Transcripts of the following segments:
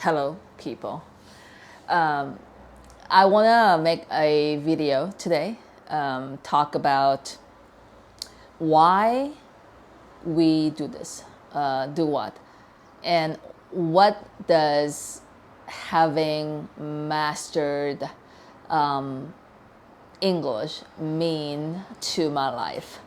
Hello, people. Um, I want to make a video today, talk about why we do this, do what, and what does having mastered English mean to my life.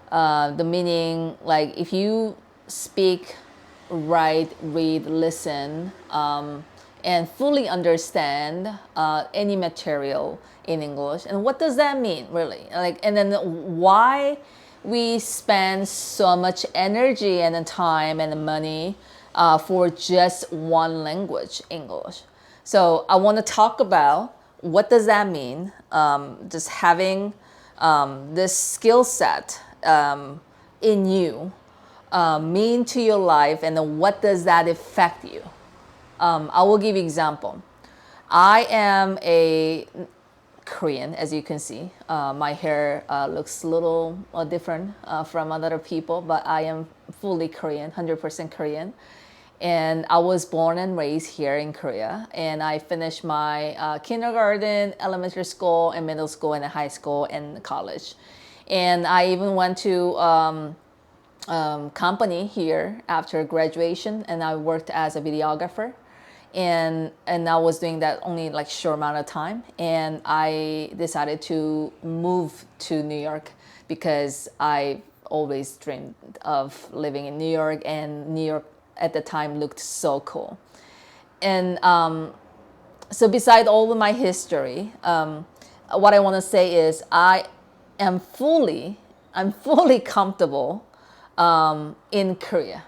The meaning, like if you speak, write, read, listen, and fully understand any material in English, and what does that mean really? Like, and then why we spend so much energy and time and money for just one language, English. So I want to talk about what does that mean, just having this skill set in you mean to your life, and then what does that affect you. I will give you example. I am a Korean, as you can see. My hair looks a little different from other people, but I am fully Korean, 100% Korean. And I was born and raised here in Korea. And I finished my kindergarten, elementary school, and middle school, and high school, and college. And I even went to company here after graduation, and I worked as a videographer, and I was doing that only like short amount of time, and I decided to move to New York because I always dreamed of living in New York, and New York at the time looked so cool. And so beside all of my history, what I want to say is am fully I'm fully comfortable in Korea.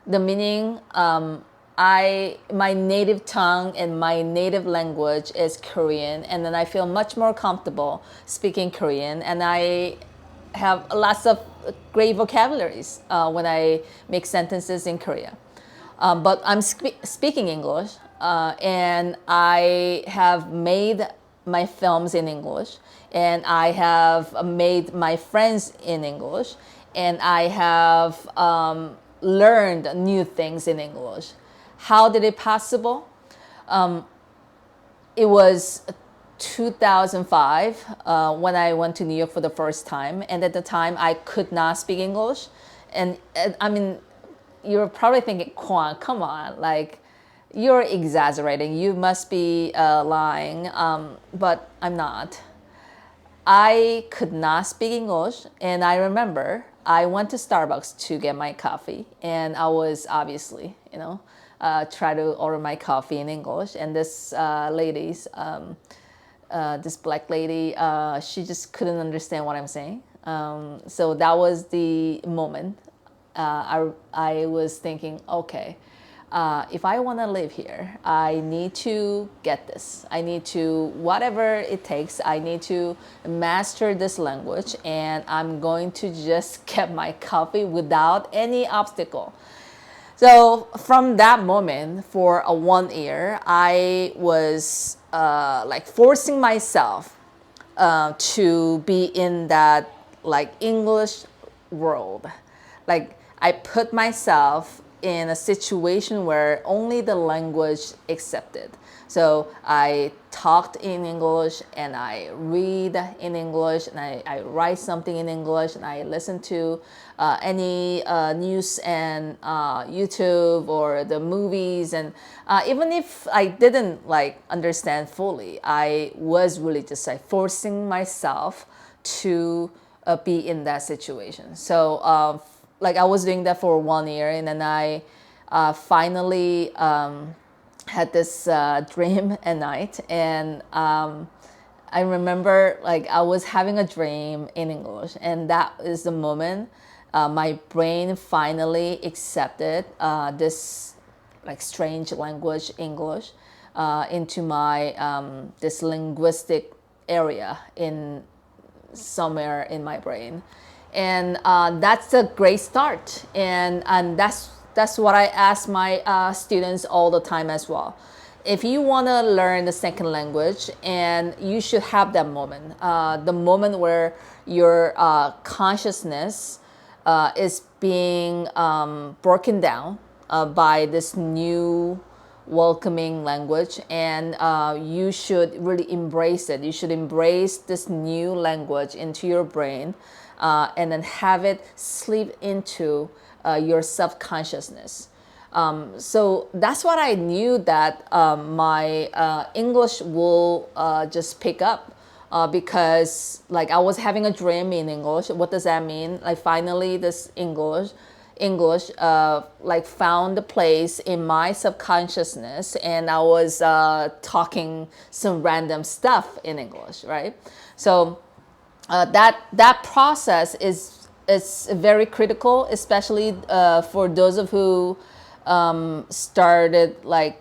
The meaning, my native tongue and my native language is Korean, and then I feel much more comfortable speaking Korean, and I have lots of great vocabularies when I make sentences in Korea. But I'm speaking English, and I have made my films in English, and I have made my friends in English, and I have learned new things in English. How did it possible? It was 2005 when I went to New York for the first time, and at the time I could not speak English, and I mean, you're probably thinking, Kwan, come on, like you're exaggerating. You must be lying, but I'm not. I could not speak English, and I remember I went to Starbucks to get my coffee, and I was obviously, try to order my coffee in English, and this black lady, she just couldn't understand what I'm saying. So that was the moment I was thinking, okay, if I want to live here, I need to get this. I need to, whatever it takes, I need to master this language, and I'm going to just get my coffee without any obstacle. So from that moment, for a 1 year, I was like forcing myself to be in that like English world. Like I put myself in a situation where only the language accepted. So I talked in English, and I read in English, and I write something in English, and I listen to any news and YouTube or the movies. And even if I didn't like understand fully, I was really just like forcing myself to be in that situation. So like I was doing that for 1 year, and then I finally had this dream at night, and I remember like I was having a dream in English, and that is the moment my brain finally accepted this like strange language, English, into my this linguistic area in somewhere in my brain. And that's a great start, and that's what I ask my students all the time as well. If you want to learn the second language, and you should have that moment, the moment where your consciousness is being broken down by this new welcoming language, and you should really embrace it. You should embrace this new language into your brain, and then have it slip into your subconsciousness. So that's what I knew, that my English will just pick up, because like I was having a dream in English. What does that mean? Like finally this English like found a place in my subconsciousness, and I was talking some random stuff in English, right? So that process is very critical, especially for those of who started like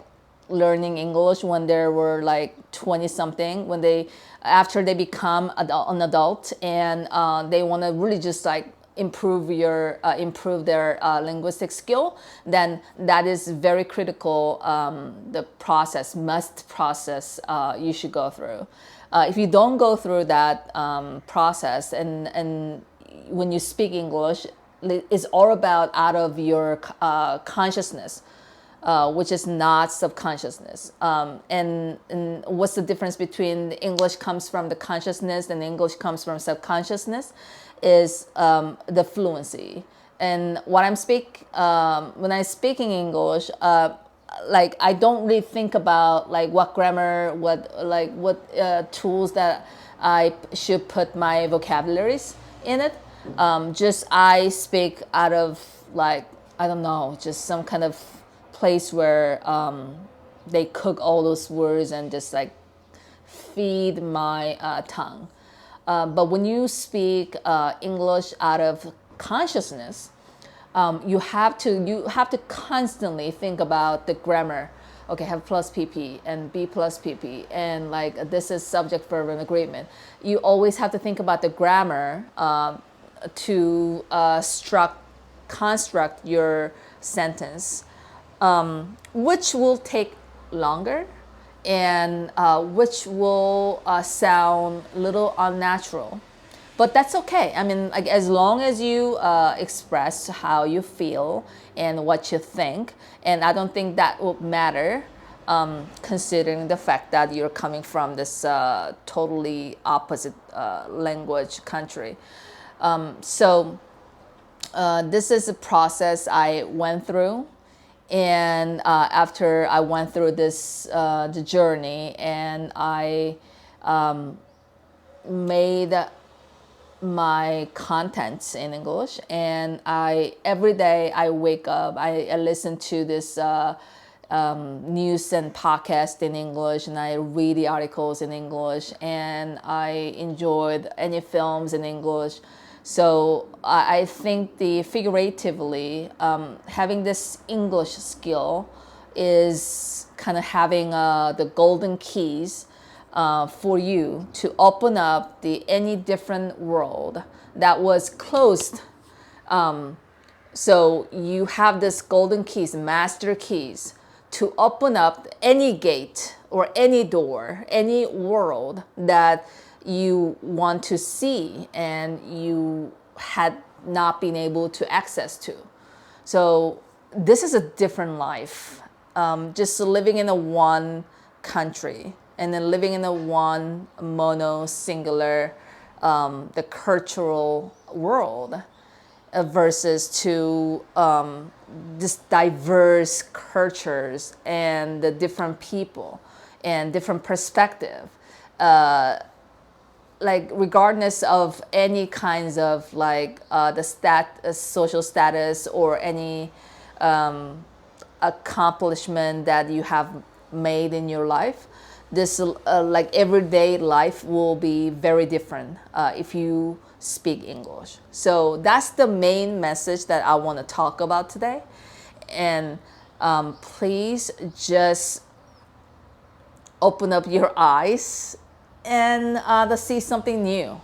learning English when they were like 20 something, when they after they become an adult, and they want to really just like improve their linguistic skill, then that is very critical. The process you should go through. If you don't go through that process, and when you speak English, it's all about out of your consciousness, which is not subconsciousness. And what's the difference between English comes from the consciousness and English comes from subconsciousness is the fluency. And what when I'm speaking English, like I don't really think about like what grammar, what tools that I should put my vocabularies in it. Just I speak out of like, I don't know, just some kind of place where they cook all those words and just like feed my tongue. But when you speak English out of consciousness, you have to constantly think about the grammar. Okay, have plus PP and B plus PP, and like this is subject verb and agreement. You always have to think about the grammar to construct your sentence, which will take longer, and which will sound a little unnatural. But that's okay. I mean, like as long as you express how you feel and what you think, and I don't think that will matter, considering the fact that you're coming from this totally opposite language country. So this is a process I went through, and after I went through this the journey, and I made my contents in English, and I every day I wake up, I listen to this news and podcast in English, and I read the articles in English, and I enjoyed any films in English. So I think the figuratively having this English skill is kind of having the golden keys for you to open up the any different world that was closed. So you have this golden keys, master keys, to open up any gate or any door, any world that you want to see and you had not been able to access to. So this is a different life. Just living in a one country, and then living in a one mono singular the cultural world versus to this diverse cultures and the different people and different perspective, like regardless of any kinds of like the social status or any accomplishment that you have made in your life, this like everyday life will be very different if you speak English. So that's the main message that I want to talk about today. And please just open up your eyes and to see something new.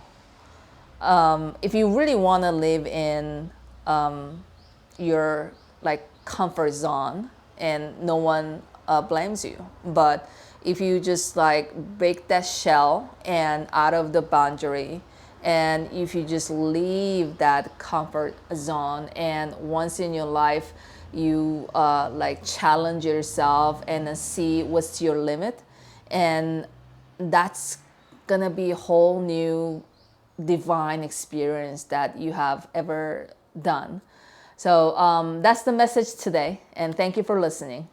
If you really want to live in your like comfort zone, and no one blames you, but if you just like break that shell and out of the boundary, and if you just leave that comfort zone, and once in your life you like challenge yourself and then see what's your limit, and that's gonna be a whole new divine experience that you have ever done. So that's the message today, and thank you for listening.